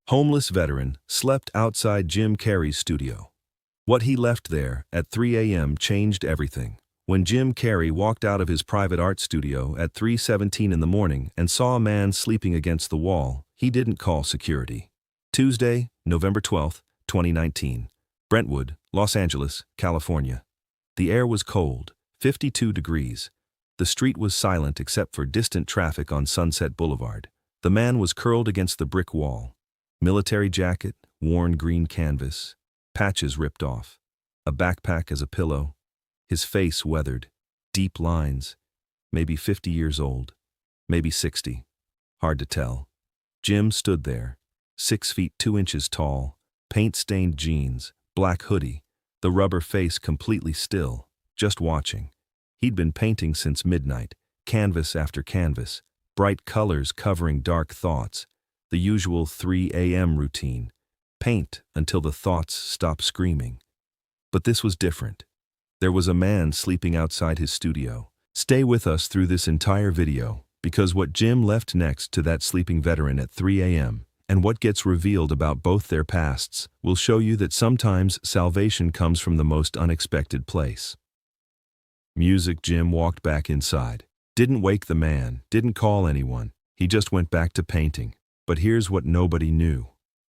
Homeless veteran slept outside Jim Carrey's studio. What he left there at 3 a.m. changed everything. When Jim Carrey walked out of his private art studio at 3:17 in the morning and saw a man sleeping against the wall, he didn't call security. Tuesday, November 12, 2019. Brentwood, Los Angeles, California. The air was cold, 52 degrees. The street was silent except for distant traffic on Sunset Boulevard. The man was curled against the brick wall. Military jacket, worn green canvas, patches ripped off, a backpack as a pillow, his face weathered, deep lines, maybe 50 years old, maybe 60, hard to tell. Jim stood there, 6 feet 2 inches tall, paint-stained jeans, black hoodie, the rubber face completely still, just watching. He'd been painting since midnight, canvas after canvas, bright colors covering dark thoughts, the usual 3 a.m. routine. Paint until the thoughts stop screaming. But this was different. There was a man sleeping outside his studio. Stay with us through this entire video, because what Jim left next to that sleeping veteran at 3 a.m. and what gets revealed about both their pasts will show you that sometimes salvation comes from the most unexpected place. Music. Jim walked back inside. Didn't wake the man, didn't call anyone. He just went back to painting. But here's what nobody knew.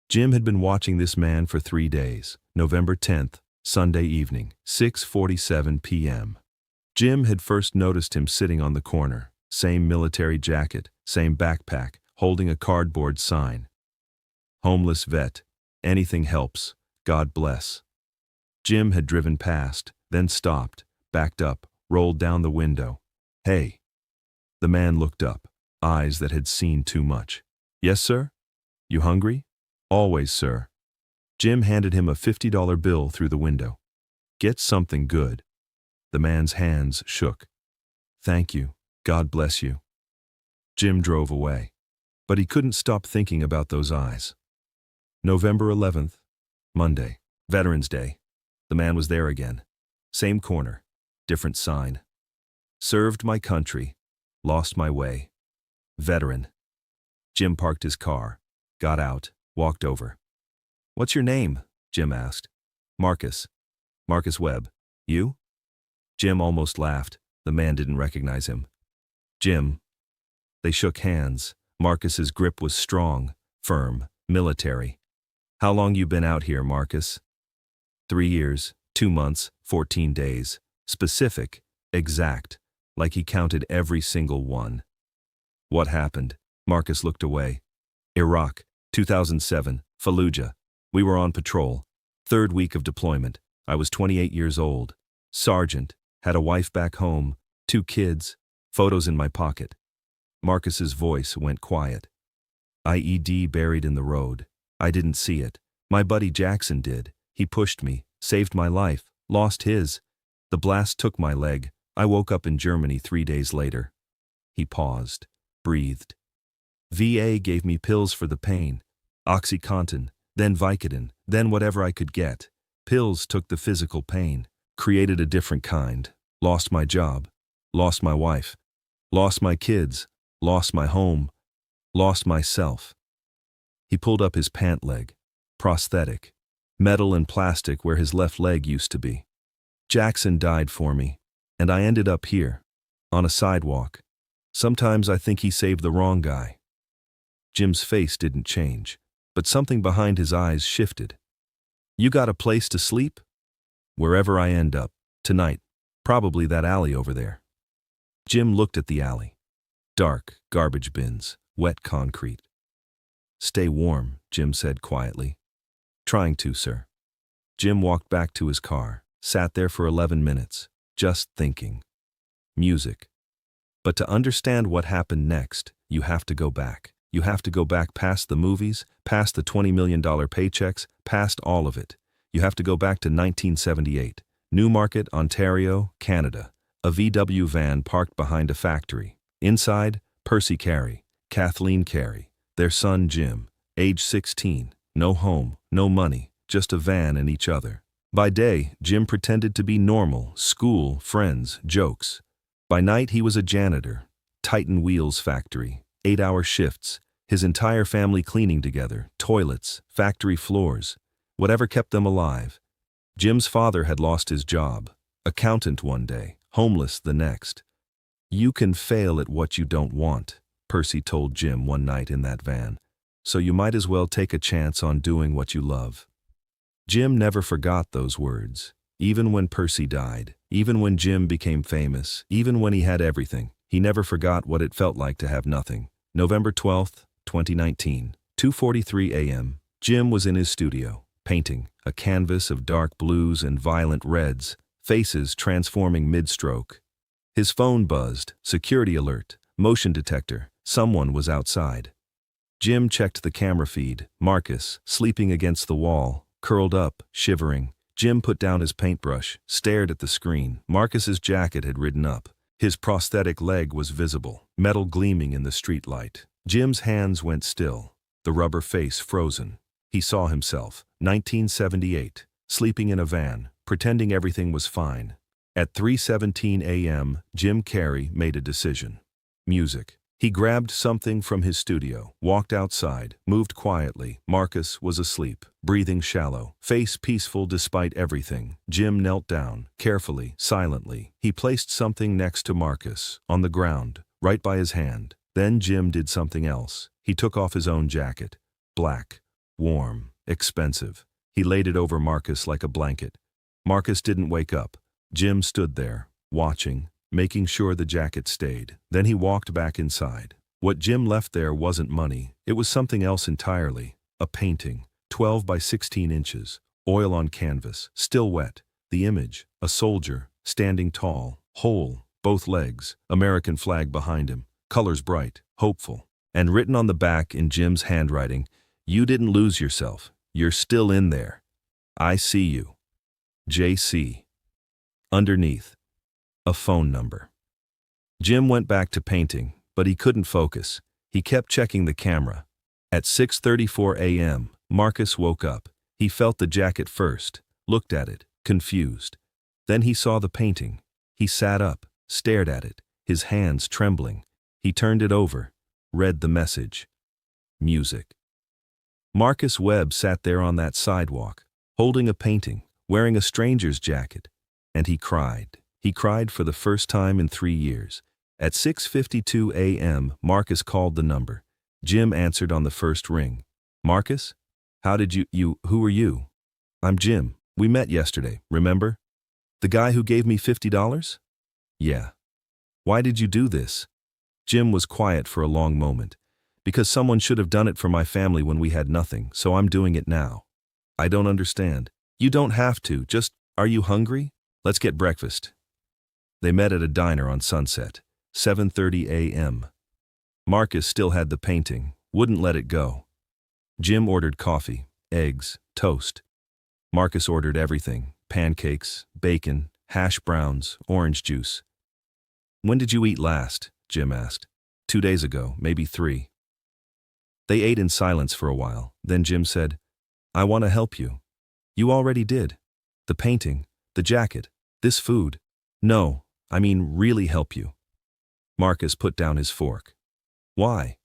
Jim had been watching this man for 3 days. November 10th, Sunday evening, 6:47 p.m. Jim had first noticed him sitting on the corner. Same military jacket, same backpack, holding a cardboard sign. Homeless vet. Anything helps. God bless. Jim had driven past, then stopped, backed up, rolled down the window. Hey. The man looked up, eyes that had seen too much. Yes, sir? You hungry? Always, sir. Jim handed him a $50 bill through the window. Get something good. The man's hands shook. Thank you. God bless you. Jim drove away. But he couldn't stop thinking about those eyes. November 11th, Monday, Veterans Day. The man was there again. Same corner, different sign. Served my country, lost my way. Veteran. Jim parked his car, got out, walked over. What's your name? Jim asked. Marcus. Marcus Webb. You? Jim almost laughed. The man didn't recognize him. Jim. They shook hands. Marcus's grip was strong, firm, military. How long you been out here, Marcus? 3 years, 2 months, 14 days. Specific, exact, like he counted every single one. What happened? Marcus looked away. Iraq, 2007, Fallujah. We were on patrol. 3rd week of deployment. I was 28 years old. Sergeant. Had a wife back home. 2 kids. Photos in my pocket. Marcus's voice went quiet. IED buried in the road. I didn't see it. My buddy Jackson did. He pushed me, saved my life, lost his. The blast took my leg. I woke up in Germany 3 days later. He paused, breathed. VA gave me pills for the pain. OxyContin, then Vicodin, then whatever I could get. Pills took the physical pain, created a different kind. Lost my job, lost my wife, lost my kids, lost my home, lost myself. He pulled up his pant leg, prosthetic, metal and plastic where his left leg used to be. Jackson died for me, and I ended up here, on a sidewalk. Sometimes I think he saved the wrong guy. Jim's face didn't change, but something behind his eyes shifted. You got a place to sleep? Wherever I end up, tonight, probably that alley over there. Jim looked at the alley. Dark, garbage bins, wet concrete. Stay warm, Jim said quietly. Trying to, sir. Jim walked back to his car, sat there for 11 minutes, just thinking. Music. But to understand what happened next, you have to go back. You have to go back past the movies, past the $20 million paychecks, past all of it. You have to go back to 1978. Newmarket, Ontario, Canada. A VW van parked behind a factory. Inside, Percy Carey, Kathleen Carey, their son Jim, age 16, no home, no money, just a van and each other. By day, Jim pretended to be normal, school, friends, jokes. By night, he was a janitor. Titan Wheels factory, 8-hour shifts, His entire family cleaning together, toilets, factory floors, whatever kept them alive. Jim's father had lost his job, accountant one day, homeless the next. "You can fail at what you don't want," Percy told Jim one night in that van. "So you might as well take a chance on doing what you love." Jim never forgot those words. Even when Percy died, even when Jim became famous, even when he had everything, he never forgot what it felt like to have nothing. November 12th, 2019, 2:43 a.m. Jim was in his studio, painting, a canvas of dark blues and violent reds, faces transforming mid-stroke. His phone buzzed, security alert, motion detector, someone was outside. Jim checked the camera feed, Marcus, sleeping against the wall, curled up, shivering. Jim put down his paintbrush, stared at the screen. Marcus's jacket had ridden up. His prosthetic leg was visible, metal gleaming in the streetlight. Jim's hands went still, the rubber face frozen. He saw himself, 1978, sleeping in a van, pretending everything was fine. At 3:17 a.m., Jim Carrey made a decision. Music. He grabbed something from his studio, walked outside, moved quietly. Marcus was asleep, breathing shallow, face peaceful despite everything. Jim knelt down, carefully, silently. He placed something next to Marcus, on the ground, right by his hand. Then Jim did something else. He took off his own jacket. Black, warm, expensive. He laid it over Marcus like a blanket. Marcus didn't wake up. Jim stood there, watching, making sure the jacket stayed. Then he walked back inside. What Jim left there wasn't money. It was something else entirely. A painting, 12 by 16 inches, oil on canvas, still wet. The image, a soldier, standing tall, whole, both legs, American flag behind him, colors bright, hopeful. And written on the back in Jim's handwriting, "You didn't lose yourself. You're still in there. I see you. JC." Underneath, a phone number. Jim went back to painting, but he couldn't focus. He kept checking the camera. At 6:34 a.m., Marcus woke up. He felt the jacket first, looked at it, confused. Then he saw the painting. He sat up, stared at it, his hands trembling. He turned it over, read the message. Music. Marcus Webb sat there on that sidewalk, holding a painting, wearing a stranger's jacket, and he cried. He cried for the first time in 3 years. At 6:52 a.m., Marcus called the number. Jim answered on the first ring. "Marcus? How did who are you?" "I'm Jim. We met yesterday, remember? The guy who gave me $50? "Yeah." "Why did you do this?" Jim was quiet for a long moment. "Because someone should have done it for my family when we had nothing, so I'm doing it now." "I don't understand." "You don't have to, just, are you hungry? Let's get breakfast." They met at a diner on Sunset, 7:30 a.m. Marcus still had the painting, wouldn't let it go. Jim ordered coffee, eggs, toast. Marcus ordered everything, pancakes, bacon, hash browns, orange juice. "When did you eat last?" Jim asked. 2 days ago, maybe 3. They ate in silence for a while. Then Jim said, "I want to help you." "You already did. The painting, the jacket, this food." "No, I mean really help you." Marcus put down his fork. "Why?"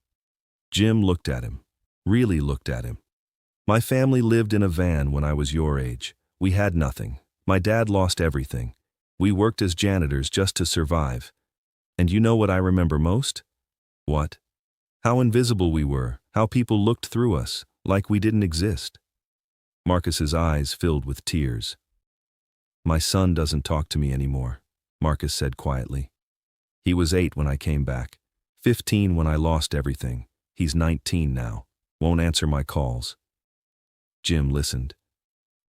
Jim looked at him, really looked at him. "My family lived in a van when I was your age. We had nothing. My dad lost everything. We worked as janitors just to survive. And you know what I remember most?" "What?" "How invisible we were, how people looked through us, like we didn't exist." Marcus's eyes filled with tears. "My son doesn't talk to me anymore," Marcus said quietly. "He was 8 when I came back, 15 when I lost everything. He's 19 now, won't answer my calls." Jim listened.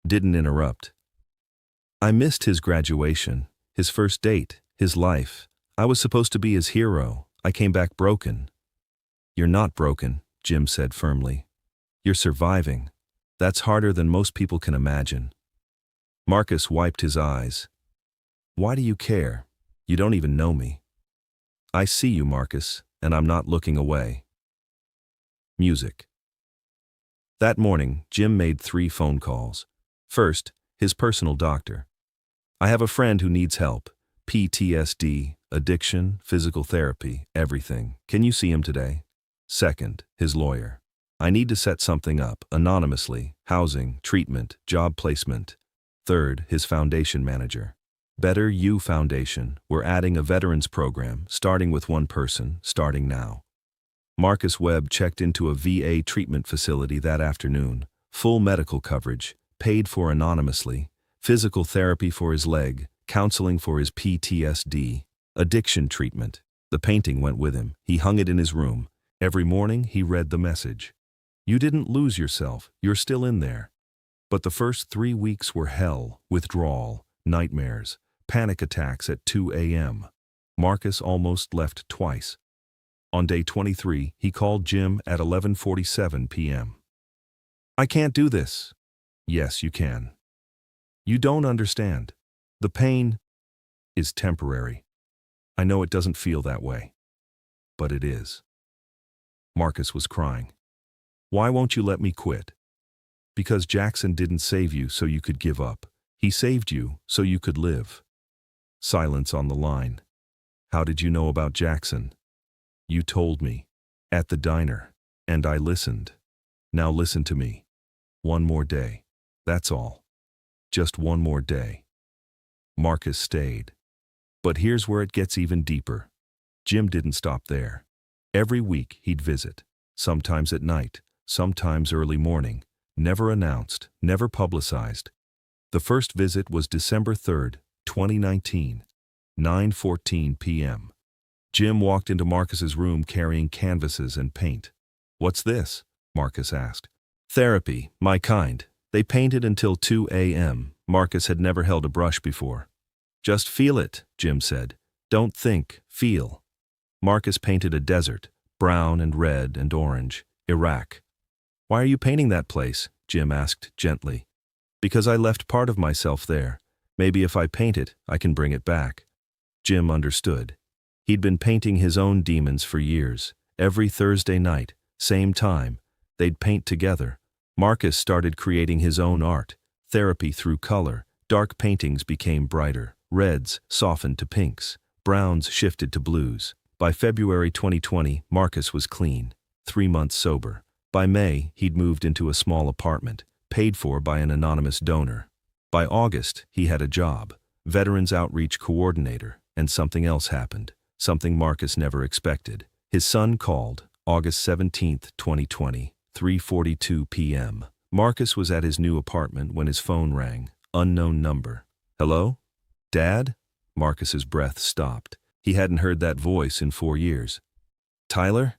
Didn't interrupt. "I missed his graduation, his first date, his life. I was supposed to be his hero. I came back broken." "You're not broken," Jim said firmly. "You're surviving. That's harder than most people can imagine." Marcus wiped his eyes. "Why do you care? You don't even know me." "I see you, Marcus, and I'm not looking away." Music. That morning, Jim made 3 phone calls. First, his personal doctor. "I have a friend who needs help. PTSD, addiction, physical therapy, everything. Can you see him today?" Second, his lawyer. I need to set something up, anonymously, housing, treatment, job placement. Third, his foundation manager. Better You Foundation. We're adding a veterans program, starting with one person, starting now. Marcus Webb checked into a VA treatment facility that afternoon. Full medical coverage, paid for anonymously, physical therapy for his leg, counseling for his PTSD, addiction treatment. The painting went with him. He hung it in his room. Every morning he read the message. You didn't lose yourself, you're still in there. But the first 3 weeks were hell, withdrawal, nightmares, panic attacks at 2 a.m. Marcus almost left twice. On day 23, he called Jim at 11:47 p.m. I can't do this. Yes, you can. You don't understand. The pain is temporary. I know it doesn't feel that way. But it is. Marcus was crying. Why won't you let me quit? Because Jackson didn't save you so you could give up. He saved you so you could live. Silence on the line. How did you know about Jackson? You told me. At the diner. And I listened. Now listen to me. One more day. That's all. Just one more day. Marcus stayed. But here's where it gets even deeper. Jim didn't stop there. Every week he'd visit. Sometimes at night, sometimes early morning. Never announced, never publicized. The first visit was December 3rd, 2019, 9:14 p.m. Jim walked into Marcus's room carrying canvases and paint. What's this? Marcus asked. Therapy, my kind. They painted until 2 a.m. Marcus had never held a brush before. Just feel it, Jim said. Don't think, feel. Marcus painted a desert, brown and red and orange, Iraq. Why are you painting that place? Jim asked gently. Because I left part of myself there. Maybe if I paint it, I can bring it back. Jim understood. He'd been painting his own demons for years. Every Thursday night, same time, they'd paint together. Marcus started creating his own art. Therapy through color. Dark paintings became brighter. Reds softened to pinks. Browns shifted to blues. By February 2020, Marcus was clean. 3 months sober. By May, he'd moved into a small apartment, paid for by an anonymous donor. By August, he had a job, Veterans Outreach Coordinator, and something else happened. Something Marcus never expected. His son called, August 17, 2020, 3:42 p.m. Marcus was at his new apartment when his phone rang. Unknown number. Hello? Dad? Marcus's breath stopped. He hadn't heard that voice in 4 years. Tyler?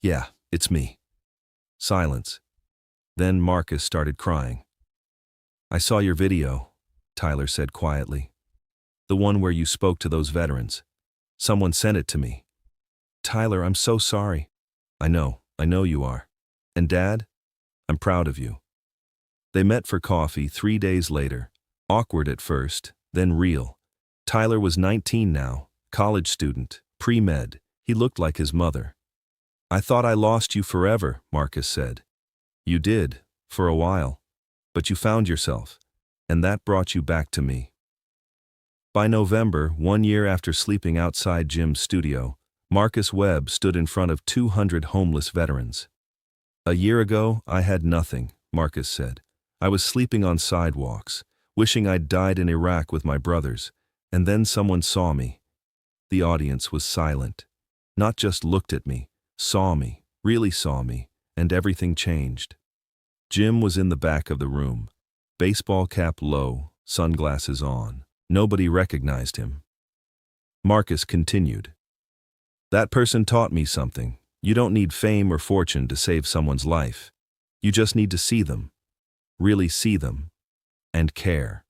Yeah, it's me. Silence. Then Marcus started crying. I saw your video, Tyler said quietly. The one where you spoke to those veterans. Someone sent it to me. Tyler, I'm so sorry. I know you are. And Dad, I'm proud of you. They met for coffee 3 days later. Awkward at first, then real. Tyler was 19 now, college student, pre-med. He looked like his mother. I thought I lost you forever, Marcus said. You did, for a while. But you found yourself, and that brought you back to me. By November, 1 year after sleeping outside Jim's studio, Marcus Webb stood in front of 200 homeless veterans. A year ago, I had nothing, Marcus said. I was sleeping on sidewalks, wishing I'd died in Iraq with my brothers, and then someone saw me. The audience was silent. Not just looked at me, saw me, really saw me, and everything changed. Jim was in the back of the room, baseball cap low, sunglasses on. Nobody recognized him. Marcus continued. That person taught me something. You don't need fame or fortune to save someone's life. You just need to see them, really see them, and care.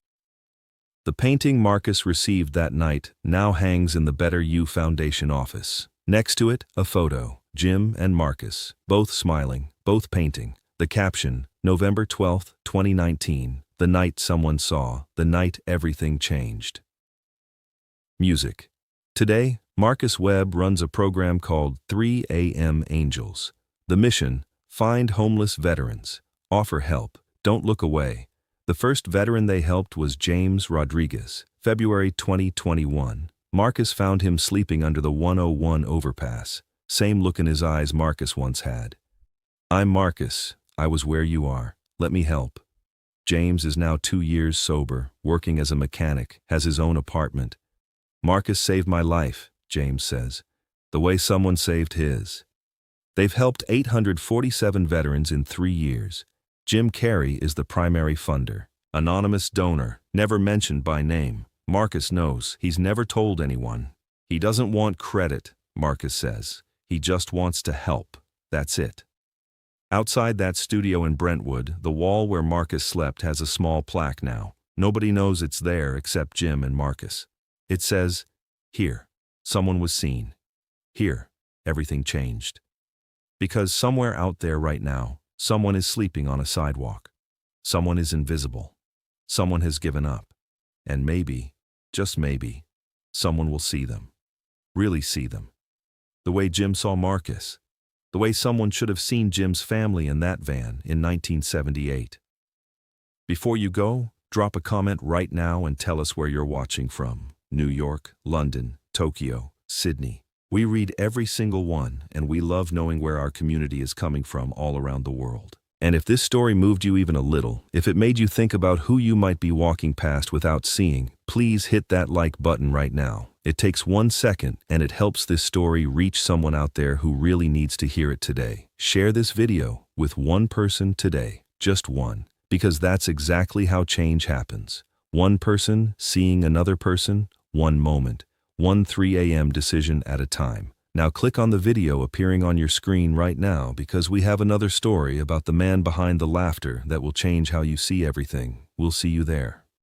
The painting Marcus received that night now hangs in the Better You Foundation office. Next to it, a photo, Jim and Marcus, both smiling, both painting. The caption, November 12, 2019, the night someone saw, the night everything changed. Music. Today, Marcus Webb runs a program called 3 a.m. Angels. The mission, find homeless veterans, offer help, don't look away. The first veteran they helped was James Rodriguez, February 2021. Marcus found him sleeping under the 101 overpass. Same look in his eyes Marcus once had. I'm Marcus. I was where you are. Let me help. James is now 2 years sober, working as a mechanic, has his own apartment. Marcus saved my life, James says, the way someone saved his. They've helped 847 veterans in 3 years. Jim Carrey is the primary funder. Anonymous donor, never mentioned by name. Marcus knows he's never told anyone. He doesn't want credit, Marcus says. He just wants to help. That's it. Outside that studio in Brentwood, the wall where Marcus slept has a small plaque now. Nobody knows it's there except Jim and Marcus. It says, "Here, someone was seen. Here, everything changed." Because somewhere out there right now, someone is sleeping on a sidewalk. Someone is invisible. Someone has given up. And maybe, just maybe, someone will see them. Really see them. The way Jim saw Marcus. The way someone should have seen Jim's family in that van in 1978. Before you go, drop a comment right now and tell us where you're watching from. New York, London, Tokyo, Sydney. We read every single one, and we love knowing where our community is coming from all around the world. And if this story moved you even a little, if it made you think about who you might be walking past without seeing, please hit that like button right now. It takes 1 second, and it helps this story reach someone out there who really needs to hear it today. Share this video with one person today, just one, because that's exactly how change happens. One person seeing another person, one moment, one 3 a.m. decision at a time. Now click on the video appearing on your screen right now because we have another story about the man behind the laughter that will change how you see everything. We'll see you there.